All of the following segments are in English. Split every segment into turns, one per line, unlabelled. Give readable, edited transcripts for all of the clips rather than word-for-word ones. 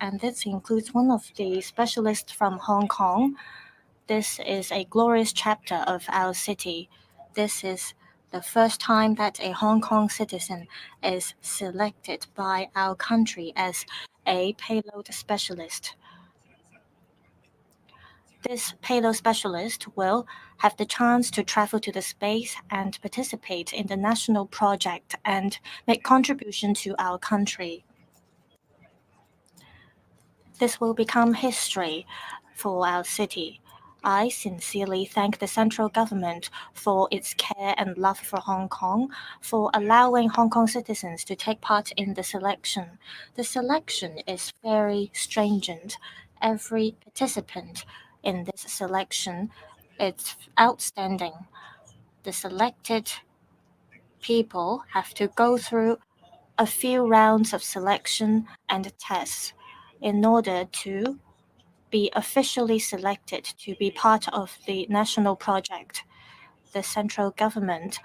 and this includes one of the specialists from Hong Kong. This is a glorious chapter of our city. This is the first time that a Hong Kong citizen is selected by our country as a payload specialist. This payload specialist will have the chance to travel to the space and participate in the national project and make contribution to our country. This will become history for our city. I sincerely thank the central government for its care and love for Hong Kong, for allowing Hong Kong citizens to take part in the selection. The selection is very stringent. Every participant in this selection is outstanding. The selected people have to go through a few rounds of selection and tests in order to be officially selected to be part of the national project. The central government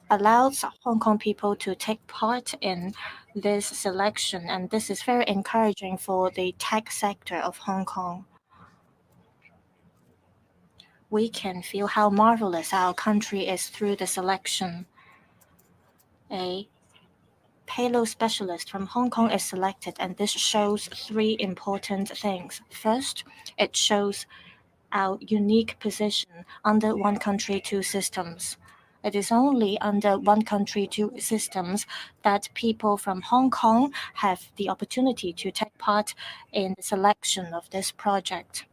allows Hong Kong people to take part in this selection, and this is very encouraging for the tech sector of Hong Kong. We can feel how marvelous our country is through the selection. A payload specialist from Hong Kong is selected, and this shows three important things. First, it shows our unique position under one country, two systems. It is only under one country, two systems that people from Hong Kong have the opportunity to take part in the selection of this project.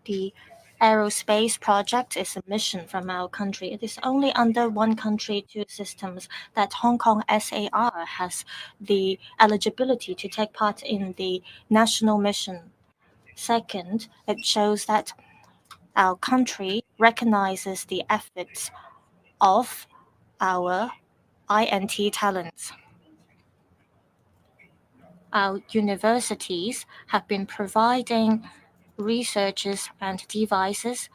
The aerospace project is a mission from our country. It is only under one country, two systems that Hong Kong SAR has the eligibility to take part in the national mission. Second, it shows that our country recognizes the efforts of our INT talents. Our universities have been providing researches and devices,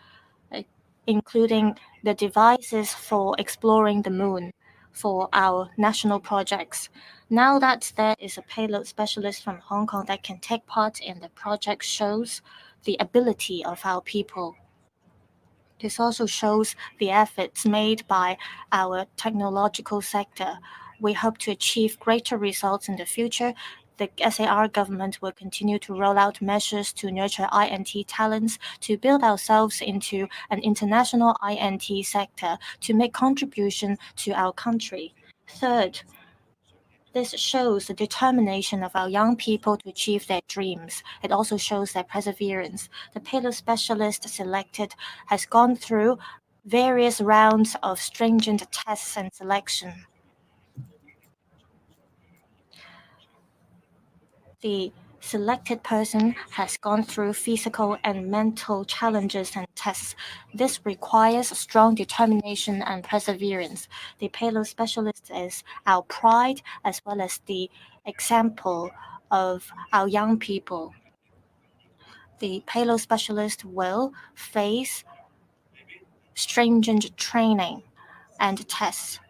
including the devices for exploring the moon for our national projects. Now that there is a payload specialist from Hong Kong that can take part in the project shows the ability of our people. This also shows the efforts made by our technological sector. We hope to achieve greater results in the future. The SAR government will continue to roll out measures to nurture INT talents, to build ourselves into an international INT sector, to make contribution to our country. Third, this shows the determination of our young people to achieve their dreams. It also shows their perseverance. The payload specialist selected has gone through various rounds of stringent tests and selection. The selected person has gone through physical and mental challenges and tests. This requires strong determination and perseverance. The payload specialist is our pride as well as the example of our young people. The payload specialist will face stringent training and tests.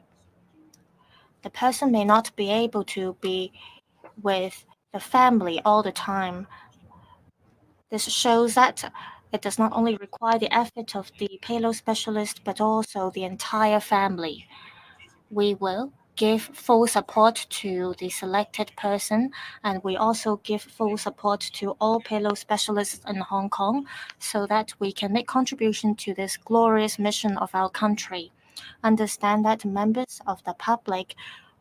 The person may not be able to be with the family all the time. This shows that it does not only require the effort of the payload specialist, but also the entire family. We will give full support to the selected person, and we also give full support to all payload specialists in Hong Kong so that we can make contribution to this glorious mission of our country. Understand that members of the public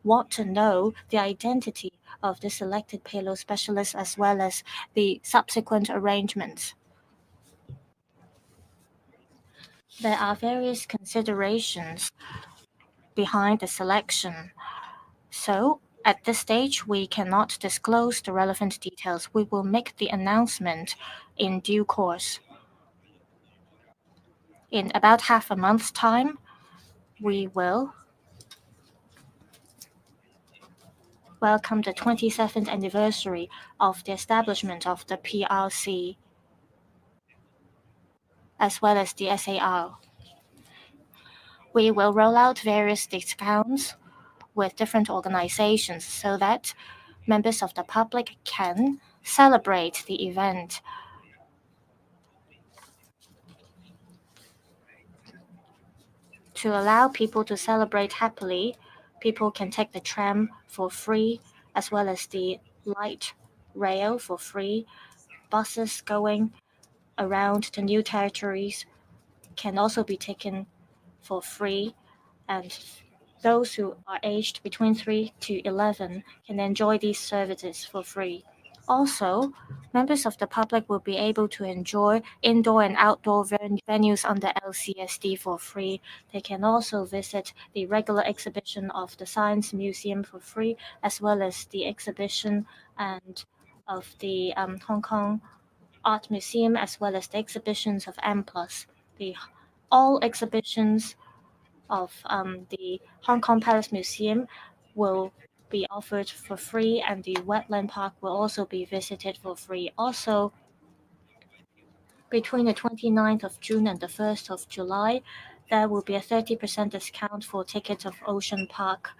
want to know the identity of the selected payload specialist as well as the subsequent arrangements. There are various considerations behind the selection. So, at this stage, we cannot disclose the relevant details. We will make the announcement in due course. In about half a month's time, we will welcome the 27th anniversary of the establishment of the PRC as well as the SAR. We will roll out various discounts with different organizations so that members of the public can celebrate the event. To allow people to celebrate happily, people can take the tram for free, as well as the light rail for free. Buses going around the new territories can also be taken for free, and those who are aged between 3 to 11 can enjoy these services for free. Also, members of the public will be able to enjoy indoor and outdoor venues under LCSD for free. They can also visit the regular exhibition of the Science Museum for free, as well as the exhibition and of the Hong Kong Art Museum, as well as the exhibitions of M+. All exhibitions of the Hong Kong Palace Museum will be offered for free, and the Wetland Park will also be visited for free. Also, between the 29th of June and the 1st of July, there will be a 30% discount for tickets of Ocean Park.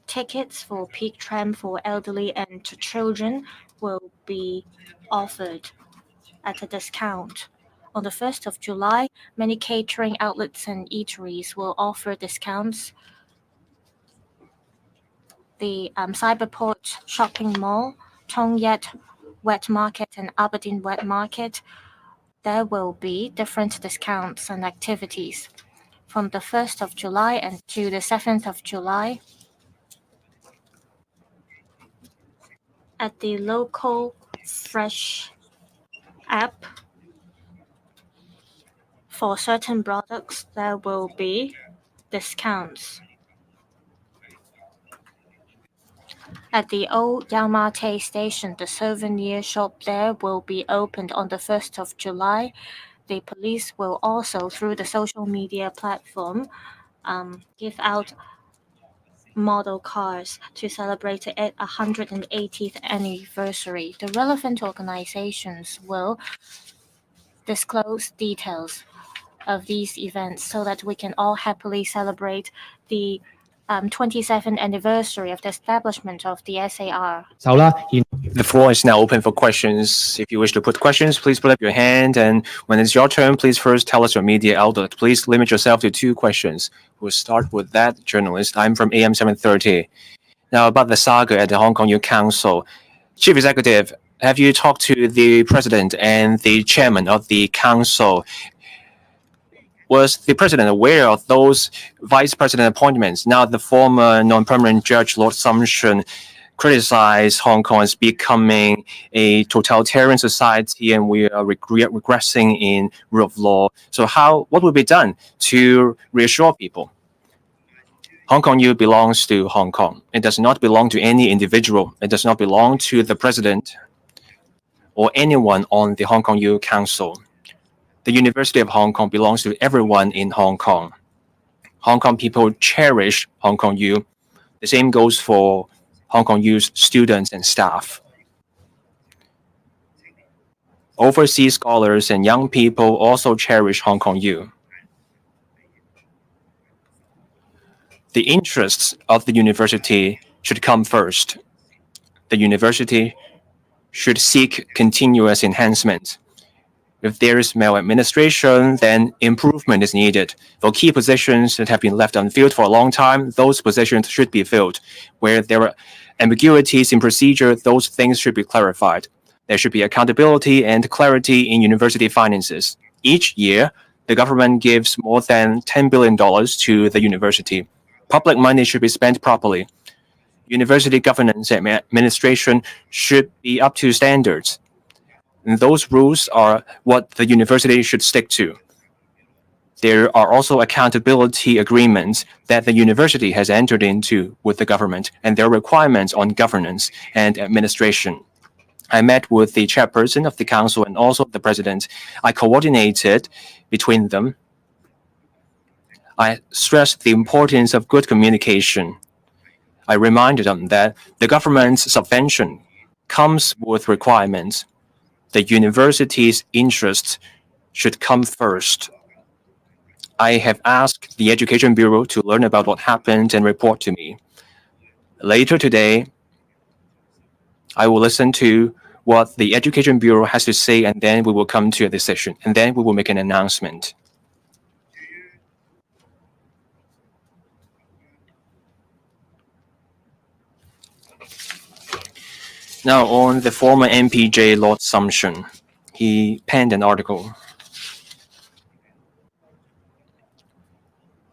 Tickets for Peak Tram for elderly and children will be offered at a discount. On the 1st of July, many catering outlets and eateries will offer discounts. The Cyberport Shopping Mall, Tong Yat Wet Market, and Aberdeen Wet Market, there will be different discounts and activities. From the 1st of July and to the 7th of July, at the local Fresh app, for certain products, there will be discounts. At the old Yau Ma Tei station, the souvenir shop there will be opened on the 1st of July. The police will also, through the social media platform, give out model cars to celebrate the 180th anniversary. The relevant organizations will disclose details of these events so that we can all happily celebrate the 27th anniversary of the establishment of the SAR.
The floor is now open for questions. If you wish to put questions, please put up your hand, and when it's your turn, please first tell us your media outlet. Please limit yourself to 2 questions. We'll start with that journalist. I'm from AM 730. Now, about the saga at the Hong Kong Youth Council. Chief Executive, have you talked to the President and the Chairman of the Council? Was the President aware of those Vice President appointments? Now, the former non-permanent judge, Lord Sumption, criticized Hong Kong as becoming a totalitarian society, and we are regressing in rule of law. So what will be done to reassure people? Hong Kong Youth belongs to Hong Kong. It does not belong to any individual. It does not belong to the President or anyone on the Hong Kong Youth Council. The University of Hong Kong belongs to everyone in Hong Kong. Hong Kong people cherish Hong Kong Youth. The same goes for Hong Kong Youth students and staff. Overseas scholars and young people also cherish Hong Kong Youth. The interests of the university should come first. The university should seek continuous enhancement. If there is maladministration, then improvement is needed. For key positions that have been left unfilled for a long time, those positions should be filled. Where there are ambiguities in procedure, those things should be clarified. There should be accountability and clarity in university finances. Each year, the government gives more than $10 billion to the university. Public money should be spent properly. University governance and administration should be up to standards. And those rules are what the university should stick to. There are also accountability agreements that the university has entered into with the government, and there are requirements on governance and administration. I met with the chairperson of the council and also the president. I coordinated between them. I stressed the importance of good communication. I reminded them that the government's subvention comes with requirements. The university's interests should come first. I have asked the Education Bureau to learn about what happened and report to me. Later today, I will listen to what the Education Bureau has to say, and then we will come to a decision, and then we will make an announcement. Now, on the former MPJ Lord Sumption, he penned an article.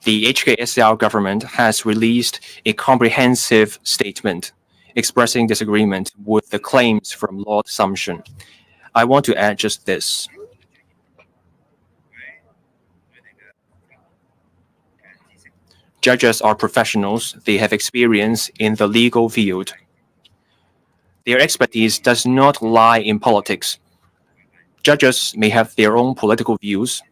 The HKSAR government has released a comprehensive statement expressing disagreement with the claims from Lord Sumption. I want to add just this. Judges are professionals. They have experience in the legal field. Their expertise does not lie in politics. Judges may have their own political views,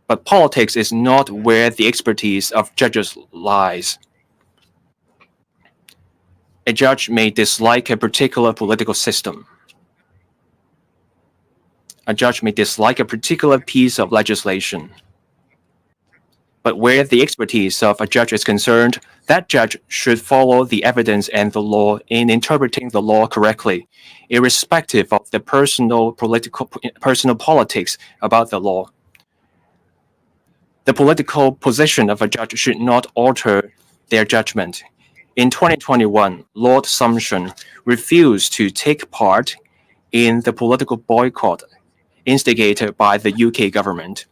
but politics is not where the expertise of judges lies. A judge may dislike a particular political system. A judge may dislike a particular piece of legislation. But where the expertise of a judge is concerned, that judge should follow the evidence and the law in interpreting the law correctly, irrespective of the personal politics about the law. The political position of a judge should not alter their judgment. In 2021, Lord Sumption refused to take part in the political boycott instigated by the UK government.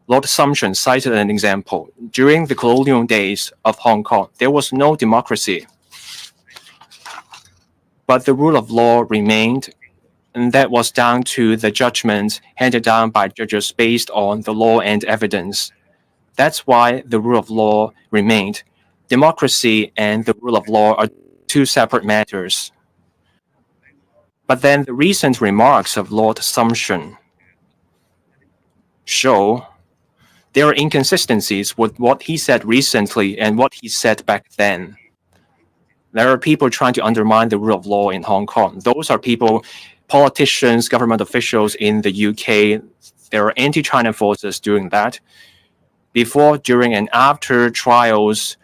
Lord Sumption cited an example. During the colonial days of Hong Kong, there was no democracy, but the rule of law remained, and that was down to the judgments handed down by judges based on the law and evidence. That's why the rule of law remained. Democracy and the rule of law are two separate matters. But then the recent remarks of Lord Sumption show there are inconsistencies with what he said recently and what he said back then. There are people trying to undermine the rule of law in Hong Kong. Those are people, politicians, government officials in the UK. There are anti-China forces doing that. Before, during, and after trials,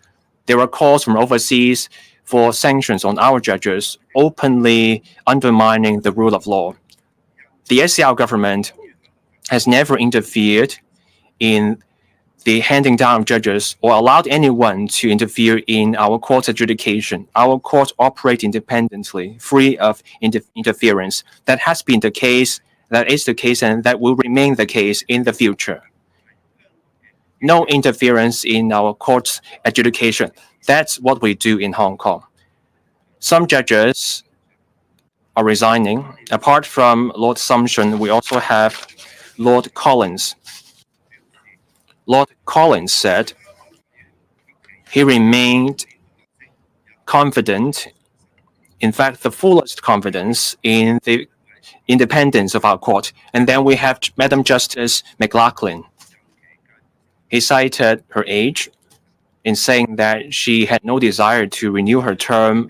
there were calls from overseas for sanctions on our judges, openly undermining the rule of law. The SCR government has never interfered in the handing down of judges or allowed anyone to interfere in our court's adjudication. Our courts operate independently, free of interference. That has been the case, that is the case, and that will remain the case in the future. No interference in our court's adjudication. That's what we do in Hong Kong. Some judges are resigning. Apart from Lord Sumption, we also have Lord Collins. Lord Collins said he remained confident, in fact, the fullest confidence in the independence of our court. And then we have Madam Justice McLachlin. He cited her age in saying that she had no desire to renew her term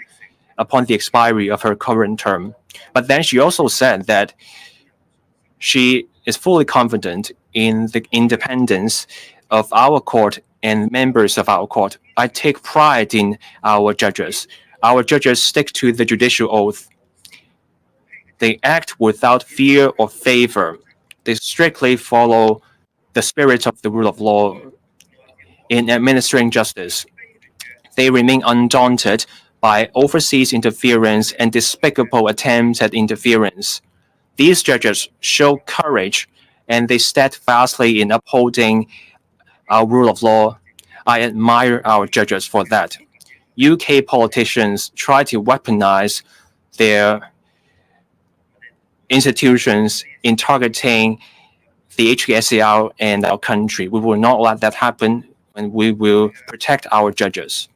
upon the expiry of her current term. But then she also said that she is fully confident in the independence of our court and members of our court. I take pride in our judges. Our judges stick to the judicial oath. They act without fear or favor. They strictly follow the spirit of the rule of law in administering justice. They remain undaunted by overseas interference and despicable attempts at interference. These judges show courage and they steadfastly in upholding our rule of law. I admire our judges for that. UK politicians try to weaponize their institutions in targeting the HKSAR and our country. We will not let that happen, and we will protect our judges.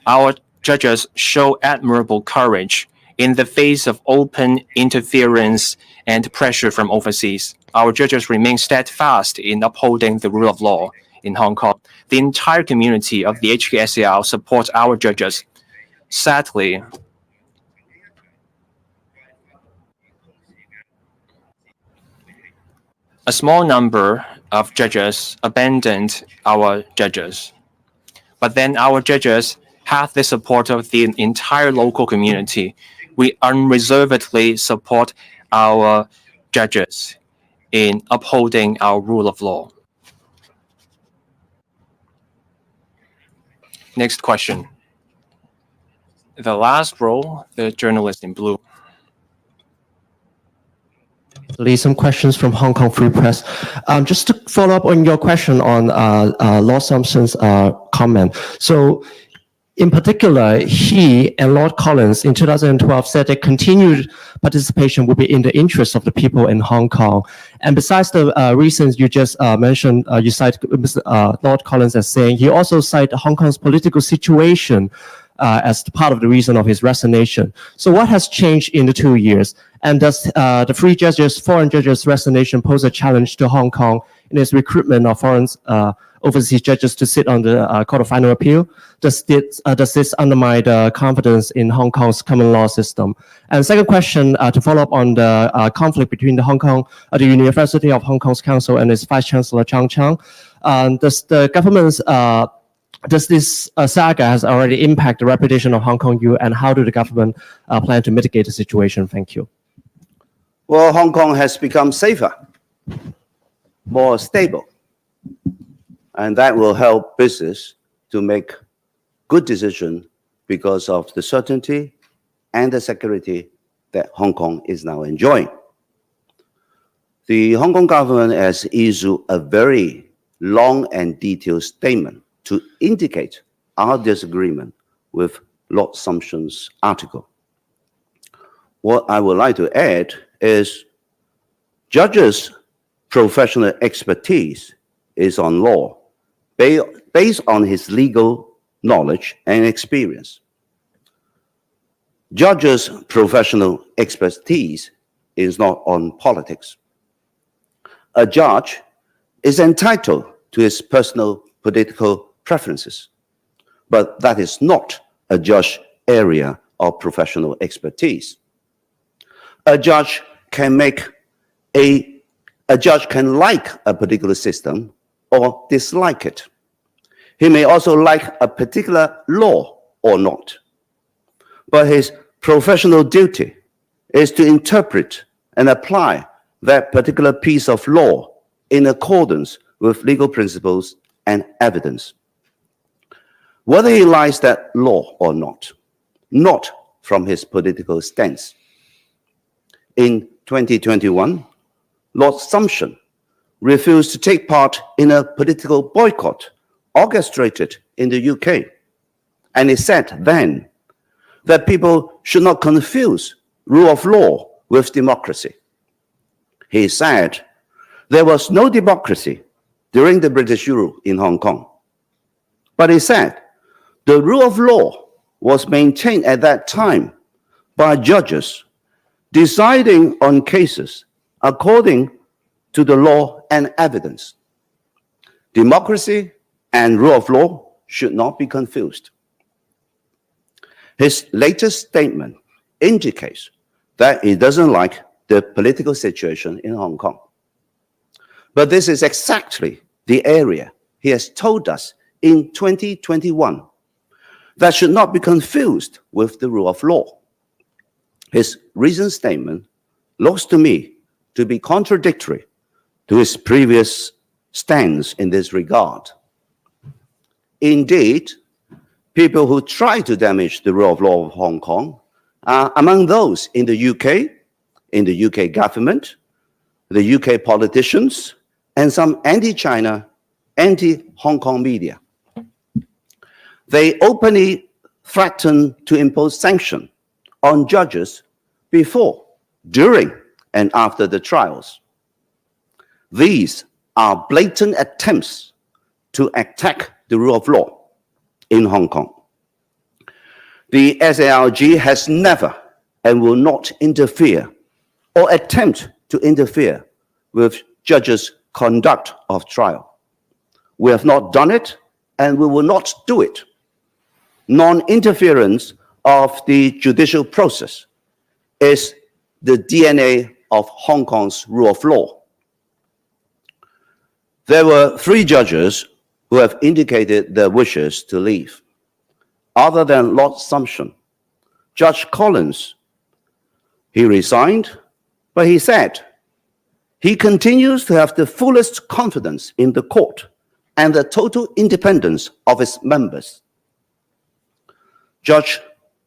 Our judges show admirable courage in the face of open interference and pressure from overseas. Our judges remain steadfast in upholding the rule of law in Hong Kong. The entire community of the HKSAR supports our judges. Sadly, a small number of judges abandoned our judges. But then our judges have the support of the entire local community. We unreservedly support our judges in upholding our rule of law. Next question. The last row, the journalist in blue.
Some questions from Hong Kong Free Press. Just to follow up on your question on Lord Sumption's comment. So, in particular, he and Lord Collins in 2012 said that continued participation would be in the interest of the people in Hong Kong. And besides the reasons you just mentioned, you cite Lord Collins as saying, he also cited Hong Kong's political situation as part of the reason of his resignation. So what has changed in the 2 years? And does the foreign judges' resignation pose a challenge to Hong Kong in its recruitment of foreign overseas judges to sit on the Court of Final Appeal? Does this undermine the confidence in Hong Kong's common law system? And second question, to follow up on the conflict between the University of Hong Kong's Council and its Vice Chancellor Zhang Chang, does the government's does this saga has already impacted the reputation of Hong Kong U, and how do the government plan to mitigate the situation? Thank you.
Well, Hong Kong has become safer, more stable, and that will help business to make good decisions because of the certainty and the security that Hong Kong is now enjoying. The Hong Kong government has issued a very long and detailed statement to indicate our disagreement with Lord Sumption's article. What I would like to add is judges' professional expertise is on law, based on his legal knowledge and experience. Judges' professional expertise is not on politics. A judge is entitled to his personal political preferences, but that is not a judge's area of professional expertise. A judge can like a particular system or dislike it. He may also like a particular law or not. But his professional duty is to interpret and apply that particular piece of law in accordance with legal principles and evidence. Whether he likes that law or not from his political stance. In 2021, Lord Sumption refused to take part in a political boycott orchestrated in the UK. And he said then that people should not confuse rule of law with democracy. He said there was no democracy during the British rule in Hong Kong. But he said the rule of law was maintained at that time by judges deciding on cases according to the law and evidence. Democracy and rule of law should not be confused. His latest statement indicates that he doesn't like the political situation in Hong Kong. But this is exactly the area he has told us in 2021 that should not be confused with the rule of law. His recent statement looks to me to be contradictory to his previous stance in this regard. Indeed, people who try to damage the rule of law of Hong Kong are among those in the UK government, the UK politicians, and some anti-China, anti-Hong Kong media. They openly threaten to impose sanctions on judges before, during, and after the trials. These are blatant attempts to attack the rule of law in Hong Kong. The SARG has never and will not interfere or attempt to interfere with judges' conduct of trial. We have not done it, and we will not do it. Non-interference of the judicial process is the DNA of Hong Kong's rule of law. There were 3 judges who have indicated their wishes to leave. Other than Lord Sumption, Judge Collins, he resigned, but he said he continues to have the fullest confidence in the court and the total independence of its members. Judge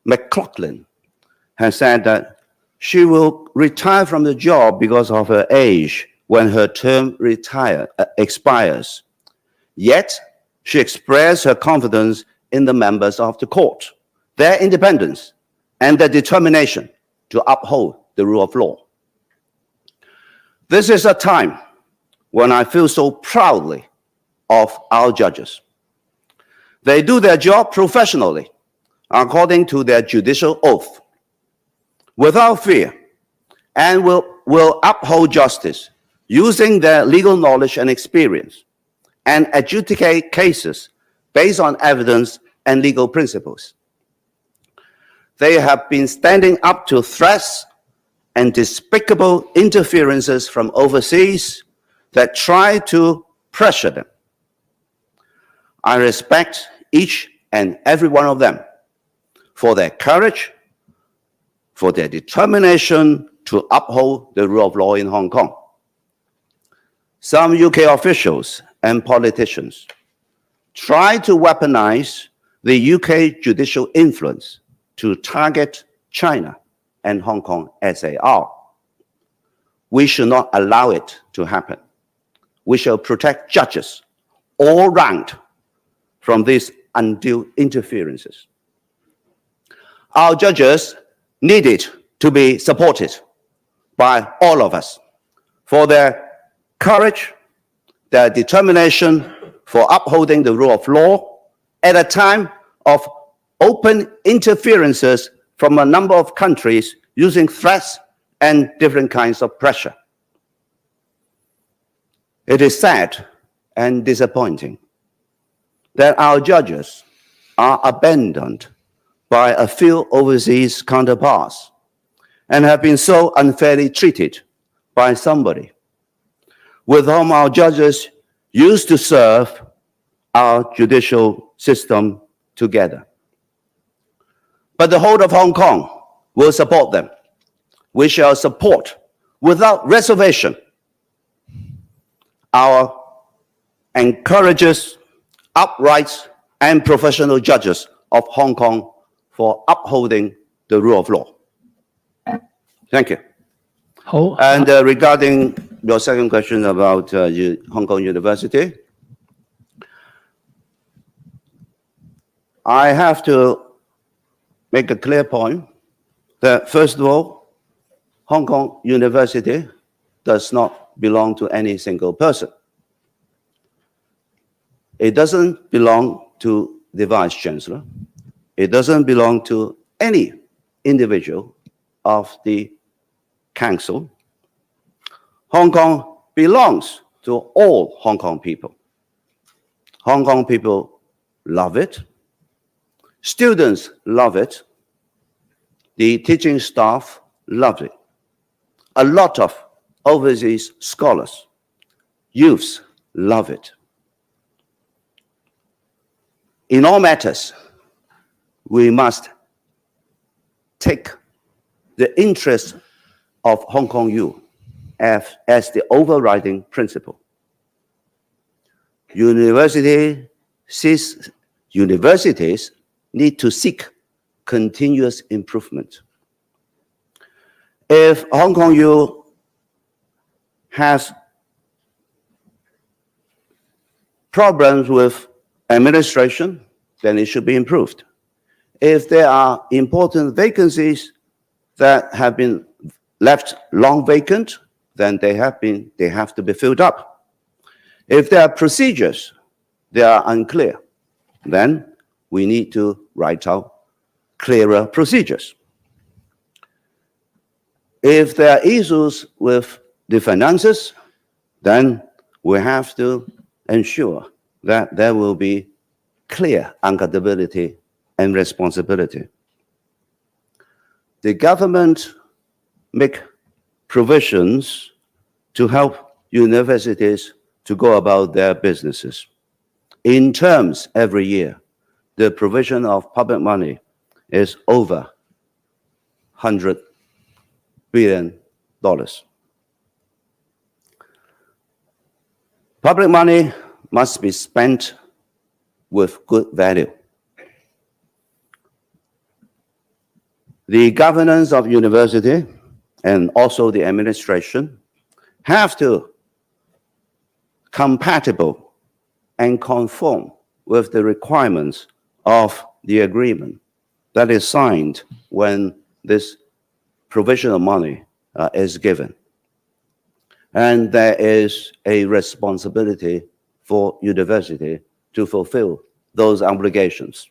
McLaughlin has said that she will retire from the job because of her age when her term expires. Yet, she expressed her confidence in the members of the court, their independence, and their determination to uphold the rule of law. This is a time when I feel so proudly of our judges. They do their job professionally, according to their judicial oath, without fear, and will uphold justice using their legal knowledge and experience, and adjudicate cases based on evidence and legal principles. They have been standing up to threats and despicable interferences from overseas that try to pressure them. I respect each and every one of them for their courage, for their determination to uphold the rule of law in Hong Kong. Some UK officials and politicians try to weaponize the UK judicial influence to target China and Hong Kong as they are. We should not allow it to happen. We shall protect judges all round from these undue interferences. Our judges needed to be supported by all of us for their courage, their determination for upholding the rule of law at a time of open interferences from a number of countries using threats and different kinds of pressure. It is sad and disappointing that our judges are abandoned by a few overseas counterparts and have been so unfairly treated by somebody with whom our judges used to serve our judicial system together. But the whole of Hong Kong will support them. We shall support without reservation our encourages, upright and professional judges of Hong Kong for upholding the rule of law. Thank you. And regarding your second question about Hong Kong University, I have to make a clear point that, first of all, Hong Kong University does not belong to any single person. It doesn't belong to the Vice-Chancellor. It doesn't belong to any individual of the Council. Hong Kong belongs to all Hong Kong people. Hong Kong people love it. Students love it. The teaching staff love it. A lot of overseas scholars, youths love it. In all matters, we must take the interest of Hong Kong U as the overriding principle. Universities need to seek continuous improvement. If Hong Kong U has problems with administration, then it should be improved. If there are important vacancies that have been left long vacant, then they have to be filled up. If there are procedures that are unclear, then we need to write out clearer procedures. If there are issues with the finances, then we have to ensure that there will be clear accountability and responsibility. The government make provisions to help universities to go about their businesses. In terms, every year, the provision of public money is over $100 billion. Public money must be spent with good value. The governance of university and also the administration have to compatible and conform with the requirements of the agreement that is signed when this provision of money is given. And there is a responsibility for university to fulfill those obligations.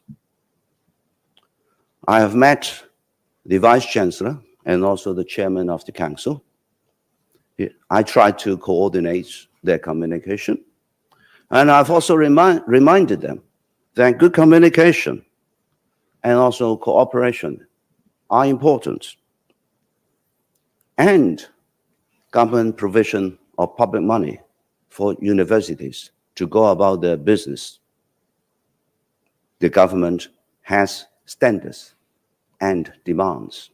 I have met the Vice Chancellor and also the Chairman of the Council. I tried to coordinate their communication. And I've also reminded them that good communication and also cooperation are important. And government provision of public money for universities to go about their business. The government has standards and demands.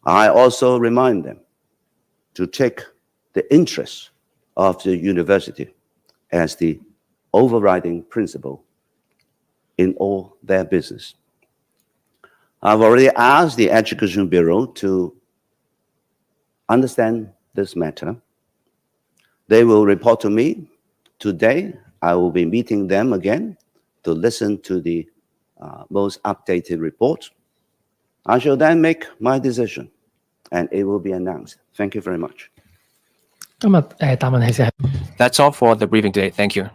I also remind them to take the interests of the university as the overriding principle in all their business. I've already asked the Education Bureau to understand this matter. They will report to me. Today, I will be meeting them again to listen to the most updated report. I shall then make my decision, and it will be announced. Thank you very much.
今日答問係
That's all for the briefing today. Thank you.